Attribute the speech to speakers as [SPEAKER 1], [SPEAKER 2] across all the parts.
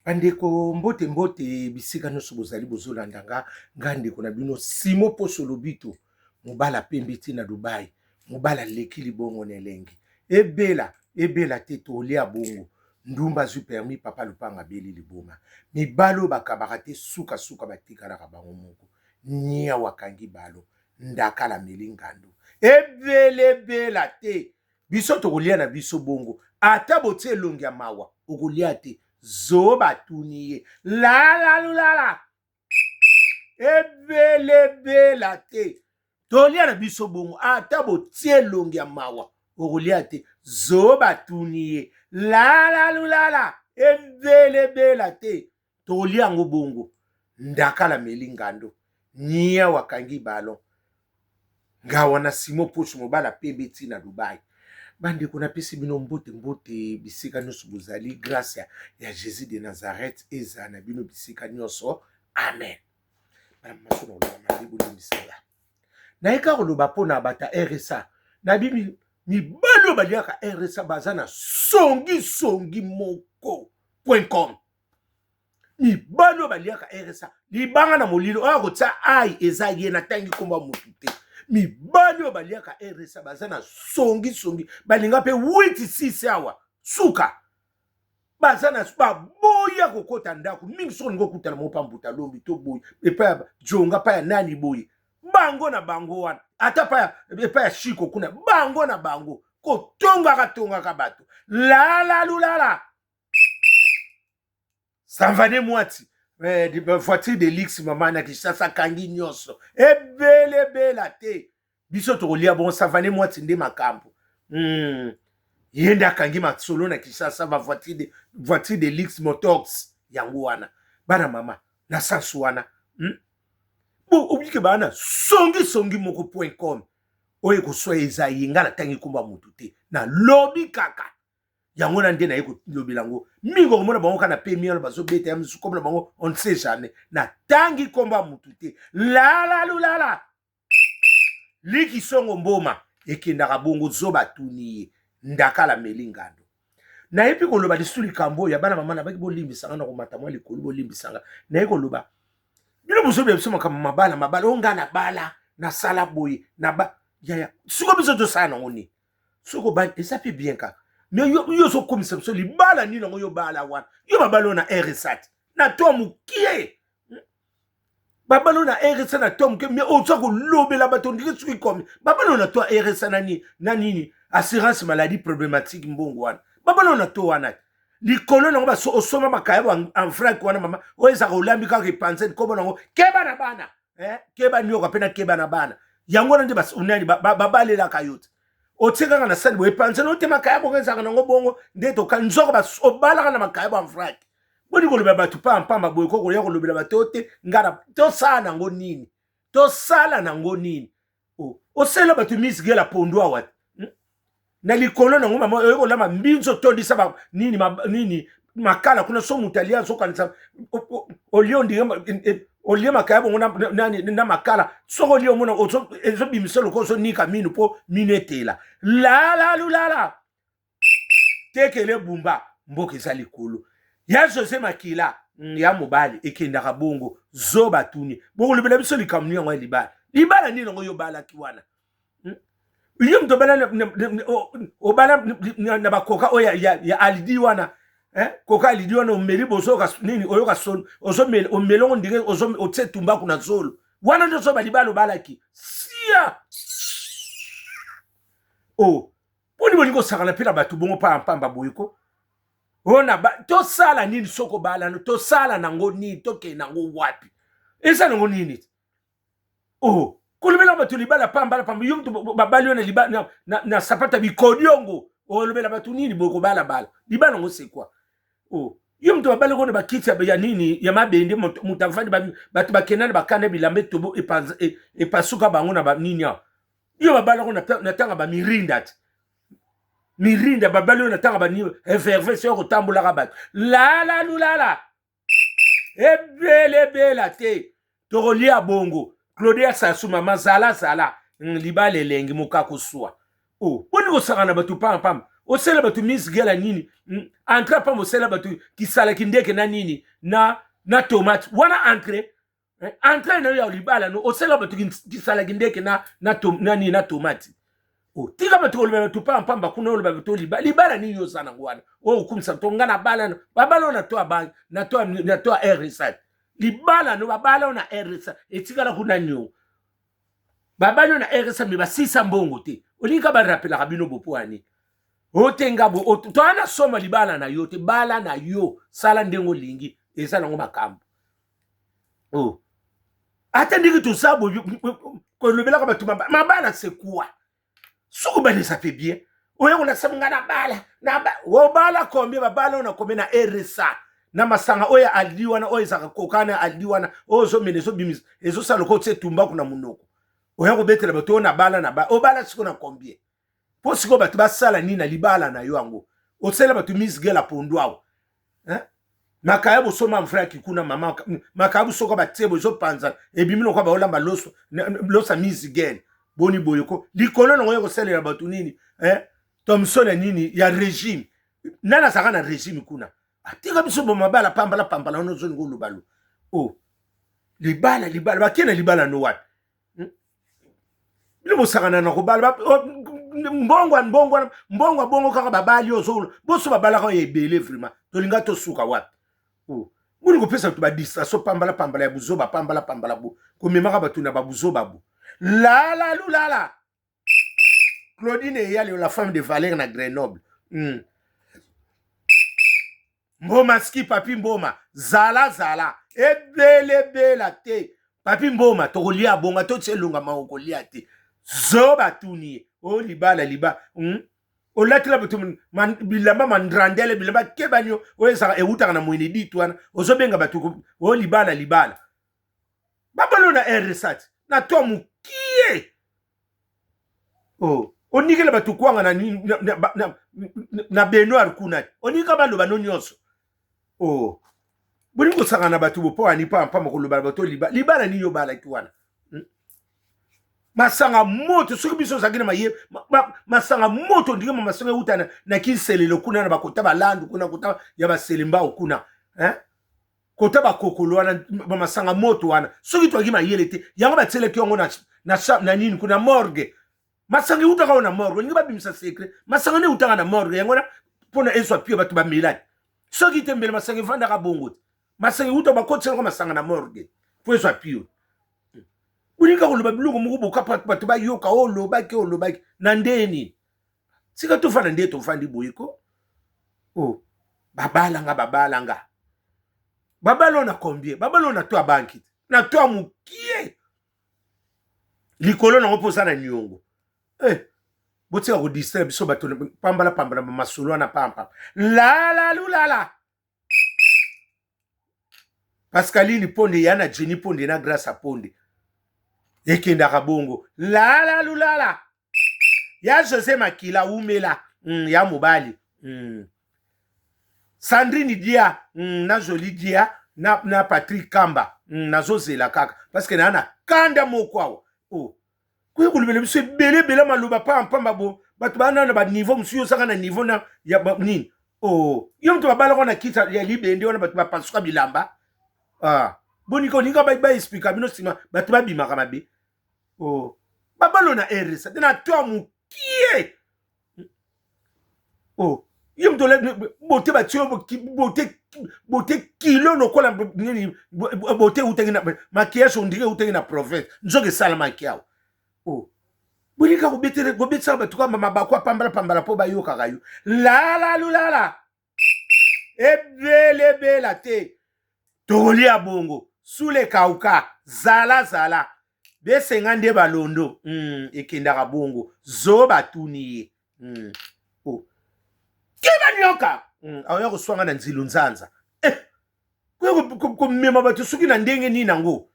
[SPEAKER 1] Bandeko mbote mbote bisika nyonso bozali bozolanda nga ndeko na bino Simo Poso Lobito mobala pembe ti na Dubai mobala leki libongo na elengi ebela te tolia bongo ndumba zwi permis papa lupanga beli liboma mibalo bakabaka te suka batikalaka bango moko nia wakangi balo ndakala melingando ebela te biso tokolia na biso bongo ata botie elongi ya mawa okolia te zoba tuniye la ebela te tolia na biso bongo ata botie elongi ya mawa okolia te zoba tuniye la ebela te tolia yango bongo ndakala melingando nia wakangi balo ngawa na Simo Poso mobala pembe ti na Dubai. Bandeko napesi bino mbote bisika nyonso bozali grâce ya Jésus de Nazareth eza na bino bisika nyonso amen. Naika koloba mpona bata RSA na bibi mibalo baliaka RSA baza na songi moko.com mibalo baliaka RSA libanga na molilo oyo kotia ai eza ye na tangi komba mutu te mibali oyo baliaka RSA baza na songi balinga mpe 8-6 awa suka baza na baboya kokota ndako mingi soko lingo okutana mopa mbuta lombi to boye epa ya jonga pa ya nani boye bango na bango wana ata pa epa ya shiko kuna bango na bango kotongaka bato lala Sanvane mwati voiture de luxe mama na Kinshasa kangi nyonso ebela te biso tokolia bon Sanvane mwati nde makambo yenda kangi masolo na Kinshasa ba voiture de luxe motox yango wana bana mama na sansu wana bo obike bana songi moko.com oyo koswa eza yenga na tangi komba mutu te na lobi kaka yango na nde na yeko lobilango mingo komona bango kana pe miano bazo beta ya musu komona bango on ne sait jamais na tangi komba mutu te la liki songo mboma ekendaka bongo zoba tuniye ndakala melingando na yepi koloba lisuli kambo ya bana mama na baki bolimbisanga na komata mwa likolo bolimbisanga na yeko loba bino bozo biso makama mabala onga na bala na sala boye na ba ya suko biso to sana ngoni suko ba esa pe bien ka mais yo so komisa biso libala ni nango yo bala wana yo babalo na RSA na to mukie babalo na RSA na to mukie mais ozo ko lobela bato ndike suki komi babalo na to RSA na nini assurance maladie problématique mbongo wana babalo na to wana likolo nango baso osoma makayabo en franc wana mama oza ko lambi ka repenser ko bonango keba na bana keba nyoka pena keba na bana yango na nde bas unani babalela kayote otekanga na sani boye panse no tema kayabo ngezanga nango bongo ndeto kanzoko bas obala na makayabo en franc boni ko loba batu pa mpamba boye ko ya ko lobela batote ngara to sala nango nini osela batu misgela pondwa wat na likolo nango mama oyeko lama mbinzo tondisa ba nini makala kuna so mutalia so kanisa olio ndinga olio makayabo ngona na makala so olio mona ozo bimiselo ko so nika minu po minetela la tekele bumba mboke za likolo ya José Makila ya mobali ekendaka bongo zoba tuni bongo libela biso likamni yango libala nini ngo yo bala kiwana Yum to bala obala na bakoka oya ya alidi wana koka alidi wana omeli boso ka nini oyo ka son ozo melongo ndike ozo otse tumba kuna zolo wana ndo so balibalo balaki sia poni ko sakala pila batu bongo pa mpamba boyiko ona to sala nini soko bala no to sala nango nini to ke nango wapi esa nango nini kolobela bato libala pamba yum to babali na libala na sapata bikodiongo olobela bato nini boko bala libala ngo c'est quoi yum to babali ko na bakiti ya nini ya mabende mutafandi bato bakenana bakana bilambe tobo epasuka bango na nini yo babala ko na tanga ba mirinda babali na tanga ba ni effervescence ko tambola ka bato la ebela te tokolia bongo Claudia Sassou mama zala libale lengi mokako swa boni ko sakana batu pam osala batu Miss Gela nini entrée pa mosala batu kisala kindeke na nini na tomate wana entrée na ya libala no osala batu kisala kindeke na tomate tika batu kolobela tu pa mpamba kuna oloba batu libala nini yosana ngwana kumisa tonga na bala no babala na to abangi na to RSA libala no babala na RSA etikala kuna nyo babala na RSA me basisa mbongo te olinga ba rapela kabino bopoani otenga bo to ana soma libala na yo te bala na yo sala ndengo lingi esala ngo makambo atendiki tout ça kolobela ka batu mabala c'est quoi soko bale ça fait bien oyo na samanga na bala wo bala combien ba bala na combien na RSA na masanga oya aliwana oyo saka kokana aliwana ozo menezo bimis ezo sala ko tse tumba kuna munoko oya ko betela bato na bala o bala siko na combien po siko bato basala nini na libala na yo yango osela bato Miss Gela pondwa makayabo soma mfra kikuna mama makayabo soko batebo zo panza ebimino kwa ba olamba losa Miss Gela boni boyoko likolo na ngoyo kosalela bato nini Thomson nini ya régime nana saka na régime kuna atika biso bo mabala pambala ono zoni ngolubalo libala bakena libala no wat bilo bosakana na kobala mbongo kaka babali ozo boso babala ko ebele vraiment tolinga to suka wat muni kopesa to ba distraction pambala ya buzoba pambala bu komemaka bato na babuzoba bu lala Claudine Eyali la femme de Valère na Grenoble mboma ski papi mboma zala ebele te papi mboma tokolia bonga to tselunga maokolia te zoba tuni libala olatila bato bilamba mandrandele bilamba kebanyo oyesaka eutaka na mwene ditwana ozobenga bato libala babalo na RSAT na to mukie onikela bato kwanga na Benoir kuna onika baloba no nyonso boni kosanga na bato bopo ani pa makoloba bato libala ni yo bala kiwana masanga moto soki biso zakina maye masanga moto ndike masanga utana na kiselelo kuna na bakota balandu kuna kota ya baselemba okuna kota bakokolo wana masanga moto wana soki to akima yelete yango batsele kiongo na nini kuna morgue masanga utaka na morgue ninga babimisa secret masanga ne utaka na morgue yango na pona eswa pio bato ba milani soki tembele masanga vanda ka bongo masanga utaka bakotse ko masanga na morgue po eswa pio unika koloba biloko moko boka bato bayoka olobaki na ndeni sika tofana nde tofandi boyiko babalanga babalo na combien babalo na to banki na to mukie likolo na oposa na nyongo botika ko disturb so bato pambala masolo na pampa lala Pascaline Ponde yana Jenny Ponde na Grâce Ponde ekendaka bongo lala ya José Makila umela ya mobali Sandrine Dia na Jolie Dia na Patrick Kamba na zozela kaka parce que na kanda moko kuye kulubele biso bele maloba pamba bo bato bana na ba niveau monsieur saka na niveau na ya nini yo mto babala ko na kita ya libende wana bato bapasuka bilamba boniko ninga ba explica bino sima bato babimaka mabe babalo na RSA na to mukie yo mto bote batio bote kilo lokola nini bote utengi na makiaso ndike utengi na prophète nzoke salama kiao bonika kobetisa bato kamba mabakwa pambala po bayoka kayo lala ebele te tokolia bongo sule kauka zala besenga nde balondo ekendaka bongo zoba tuni keba nyoka aoya koswanga na nzilu nzanza komema bato soki na ndenge nini nango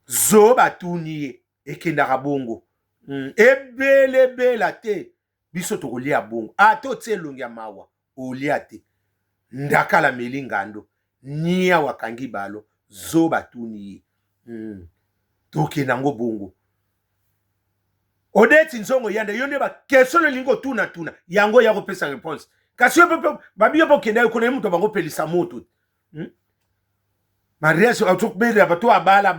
[SPEAKER 1] zoba tuni ekendaka bongo ebele te biso tokolia bongo to tie elongi ya mawa olia te ndakala melingando nia wakangi balo zoba tuni toke nango bongo Odette Nzongo yanda yonde ba question le lingo tuna yango ya kopesa réponse kasi yo babi yo kende ko na muto bango pelisa moto mariage autukubera bato abala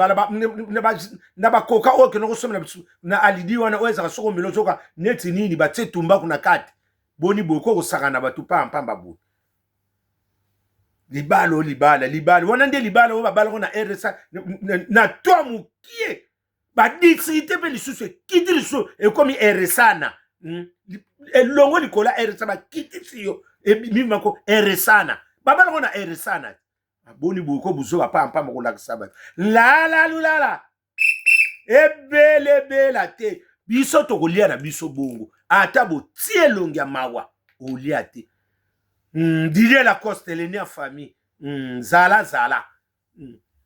[SPEAKER 1] na bakoka oyo keno kosomela na alidi wana oyo ezaka soko melo soka neti nini batie tumba kuna kati boni boko kosaka na bato pamba bu libala wana nde libala oyo babala ko na RSA na to mukie ba distrité pe lisusu ekiti lisusu ekomi RSA na elongo likola RSA ba kiti siyo mima ko RSA na babala ko na RSA na boni boko buzo pamba ko la kisaba la lulala ebele te biso to kolia na biso bongo ata bo tielongi ya mawa olia te Didier Lacoste elenia famille zala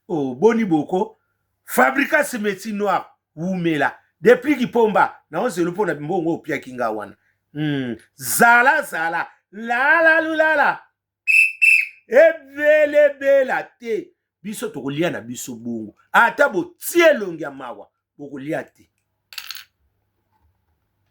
[SPEAKER 1] oh boni boko fabrika cimetière noir wumela depuis kipomba na onzelo pona mbongo opia kinga wana zala la lulala ebele te biso to kolia na biso bongo ata bo tielongi ya mawa bokolia te